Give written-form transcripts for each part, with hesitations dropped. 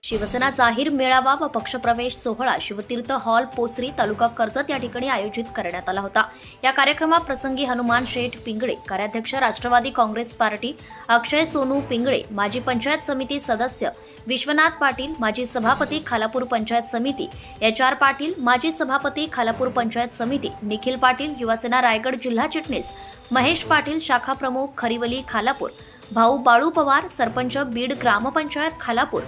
शिवसेना जाहीर मेळावा व पक्षप्रवेश सोहळा शिवतीर्थ हॉल पोसरी तालुका कर्जत या ठिकाणी आयोजित करण्यात आला होता। या कार्यक्रमाप्रसंगी हनुमान शेठ पिंगळे, कार्याध्यक्ष राष्ट्रवादी काँग्रेस पार्टी, अक्षय सोनू पिंगळे, माजी पंचायत समिती सदस्य विश्वनाथ पाटील, माजी सभापती खालापूर पंचायत समिती HR पाटील, माजी सभापती खालापूर पंचायत समिती निखिल पाटील, युवासेना रायगड जिल्हा चिटणीस महेश पाटील, शाखा प्रमुख खरिवली खालापूर भाऊ बाळू पवार, सरपंच बीड ग्रामपंचायत खालापूर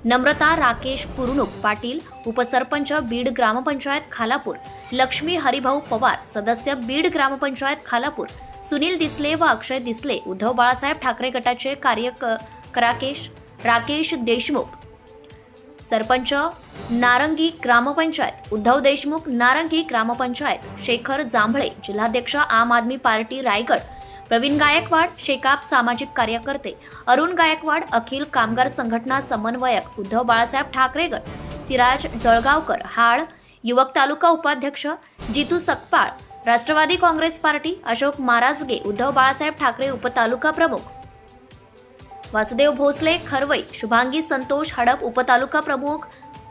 नम्रता राकेश कुरनुक पाटील, उपसरपंच बीड ग्रामपंचायत खालापूर लक्ष्मी हरिभाऊ पवार, सदस्य बीड ग्रामपंचायत खालापूर सुनील दिसले व अक्षय दिसले, उद्धव बाळासाहेब ठाकरे गटाचे राकेश देशमुख, सरपंच नारंगी ग्रामपंचायत उद्धव देशमुख नारंगी ग्रामपंचायत, शेखर जांभळे, जिल्हाध्यक्ष आम आदमी पार्टी रायगड प्रवीण गायकवाड, शेकाप सामाजिक कार्यकर्ते अरुण गायकवाड, अखिल कामगार संघटना समन्वयक उद्धव बाळासाहेब ठाकरे गट, सिराज जळगावकर हाळ, युवक तालुका उपाध्यक्ष जितू सकपाळ, राष्ट्रवादी काँग्रेस पार्टी अशोक माराजगे, उद्धव बाळासाहेब ठाकरे उपतालुका प्रमुख वासुदेव भोसले खरवई, शुभांगी संतोष हडप उपतालुका प्रमुख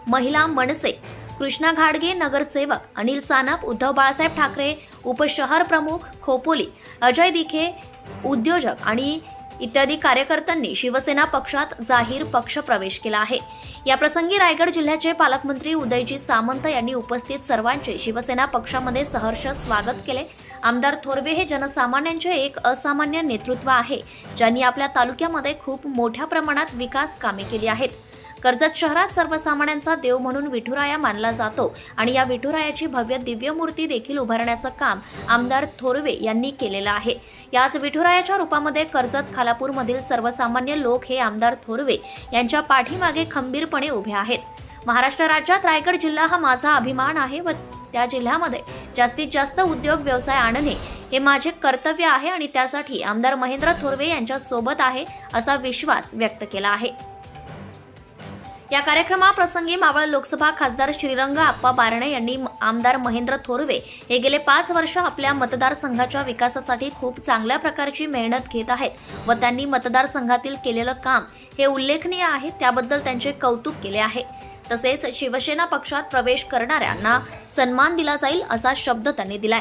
महिला मनसे, कृष्णा घाडगे नगरसेवक, अनिल सानप, उद्धव बाळासाहेब ठाकरे उपशहर प्रमुख खोपोली, अजय दिखे उद्योजक आणि इत्यादी कार्यकर्त्यांनी शिवसेना पक्षात जाहीर पक्ष प्रवेश केला आहे। या प्रसंगी रायगड जिल्ह्याचे पालकमंत्री उदयजी सामंत यांनी उपस्थित सर्वांचे शिवसेना पक्षामध्ये सहर्ष स्वागत केले। आमदार थोरवे हे जनसामान्यांचे एक असामान्य नेतृत्व आहे, ज्यांनी आपल्या तालुक्यामध्ये खूप मोठ्या प्रमाणात विकास कामे केली आहेत। कर्जत शहरात सर्वसामान्यांचा देव म्हणून विठुराया मानला जातो आणि या विठुरायाची भव्य दिव्य मूर्ती देखील उभारण्याचं काम आमदार थोरवे यांनी केलेलं आहे। याच विठुरायाच्या रूपामध्ये कर्जत खालापूर मधील सर्वसामान्य लोक हे आमदार थोरवे यांच्या पाठीमागे खंबीरपणे उभे आहेत। महाराष्ट्र राज्यात रायगड जिल्हा हा माझा अभिमान आहे व त्या जिल्ह्यामध्ये जास्तीत जास्त उद्योग व्यवसाय आणणे हे माझे कर्तव्य आहे आणि त्यासाठी आमदार महेंद्र थोरवे यांच्या सोबत आहे असा विश्वास व्यक्त केला आहे। या कार्यक्रमाप्रसंगी मावळ लोकसभा खासदार श्रीरंग आप्पा बारणे यांनी आमदार महेंद्र थोरवे हे गेले 5 वर्ष आपल्या मतदारसंघाच्या विकासासाठी खूप चांगल्या प्रकारची मेहनत घेत आहेत व त्यांनी मतदारसंघातील केलेलं काम हे उल्लेखनीय आहे, त्याबद्दल त्यांचे कौतुक केले आहे। तसेच शिवसेना पक्षात प्रवेश करणाऱ्यांना सन्मान दिला जाईल असा शब्द त्यांनी दिलाय।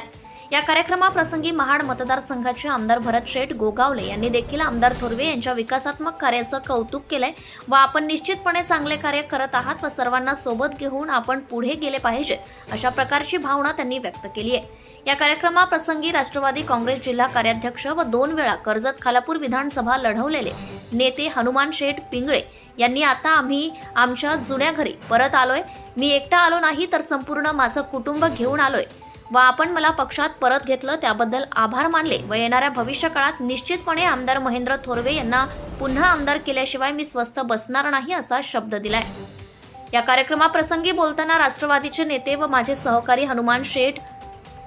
या कार्यक्रमाप्रसंगी महाड मतदारसंघाचे आमदार भरत शेठ गोगावले यांनी देखील आमदार थोरवे यांच्या विकासात्मक कार्याचं कौतुक केलंय व आपण निश्चितपणे चांगले कार्य करत आहात व सर्वांना सोबत घेऊन आपण पुढे गेले पाहिजे अशा प्रकारची भावना त्यांनी व्यक्त केली आहे। या कार्यक्रमाप्रसंगी राष्ट्रवादी काँग्रेस जिल्हा कार्याध्यक्ष व 2 वेळा कर्जत खालापूर विधानसभा लढवलेले नेते हनुमान शेठ पिंगळे यांनी आता आम्ही आमच्या जुन्या घरी परत आलोय, मी एकटा आलो नाही तर संपूर्ण माझं कुटुंब घेऊन आलोय व आपण मला पक्षात परत घेतलं त्याबद्दल आभार मानले व येणाऱ्या भविष्यकाळात निश्चितपणे आमदार महेंद्र थोरवे यांना पुन्हा आमदार केल्याशिवाय मी स्वस्थ बसणार नाही असा शब्द दिलाय। या कार्यक्रमाप्रसंगी बोलताना राष्ट्रवादीचे नेते व माझे सहकारी हनुमान शेठ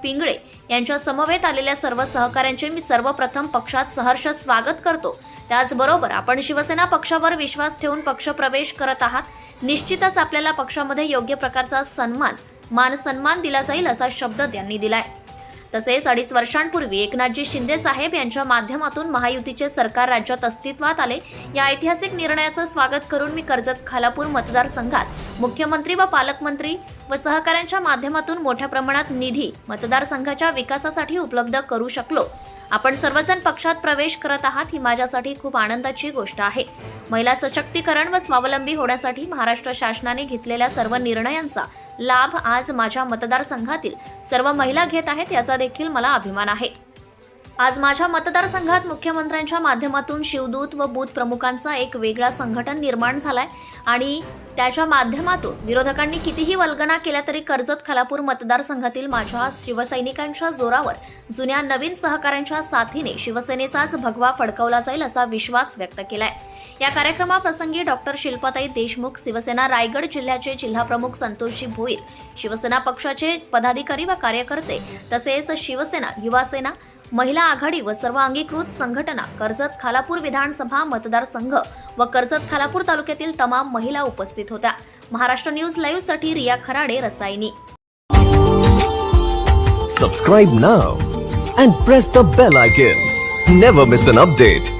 पिंगळे यांच्या समवेत आलेल्या सर्व सहकाऱ्यांचे मी सर्वप्रथम पक्षात सहर्ष स्वागत करतो। त्याचबरोबर आपण शिवसेना पक्षावर विश्वास ठेवून पक्षप्रवेश करत आहात, निश्चितच आपल्याला पक्षामध्ये योग्य प्रकारचा मान सन्मान दिला जाईल असा शब्द त्यांनी दिलाय। तसेच 2.5 वर्षांपूर्वी एकनाथजी शिंदे साहेब यांच्या माध्यमातून महायुतीचे सरकार राज्यात अस्तित्वात आले। या ऐतिहासिक निर्णयाचं स्वागत करून मी कर्जत खालापूर मतदारसंघात मुख्यमंत्री व पालकमंत्री व सहकाऱ्यांच्या माध्यमातून मोठ्या प्रमाणात निधी मतदारसंघाच्या विकासासाठी उपलब्ध करू शकलो। आपण सर्वजण पक्षात प्रवेश करत आहात ही माझ्यासाठी खूप आनंदाची गोष्ट आहे। महिला सशक्तीकरण व स्वावलंबी होण्यासाठी महाराष्ट्र शासनाने घेतलेल्या सर्व निर्णयांचा लाभ आज माझ्या मतदारसंघातील सर्व महिला घेत आहेत, याचा देखील मला अभिमान आहे। आज माझ्या मतदारसंघात मुख्यमंत्र्यांच्या माध्यमातून शिवदूत व बूथ प्रमुखांचा एक वेगळा संघटन निर्माण झालाय आणि त्याच्या माध्यमातून विरोधकांनी कितीही वल्गना केल्या तरी कर्जत खालापूर मतदारसंघातील माझ्या शिवसैनिकांच्या जोरावर जुन्या नवीन सहकाऱ्यांच्या साथीने शिवसेनेचाच भगवा फडकवला जाईल असा विश्वास व्यक्त केलाय। या कार्यक्रमाप्रसंगी डॉक्टर शिल्पाताई देशमुख, शिवसेना रायगड जिल्ह्याचे जिल्हाप्रमुख संतोषजी भोईर, शिवसेना पक्षाचे पदाधिकारी व कार्यकर्ते तसेच शिवसेना, युवासेना, महिला आघाडी व सर्व अंगीकृत संघटना, कर्जत खालापूर विधानसभा मतदारसंघ व कर्जत खालापूर तालुक्यातील तमाम महिला उपस्थित होत्या। महाराष्ट्र न्यूज लाईव्ह साठी Riya Kharade, Rasayani. Subscribe now and press the bell icon. Never miss an update.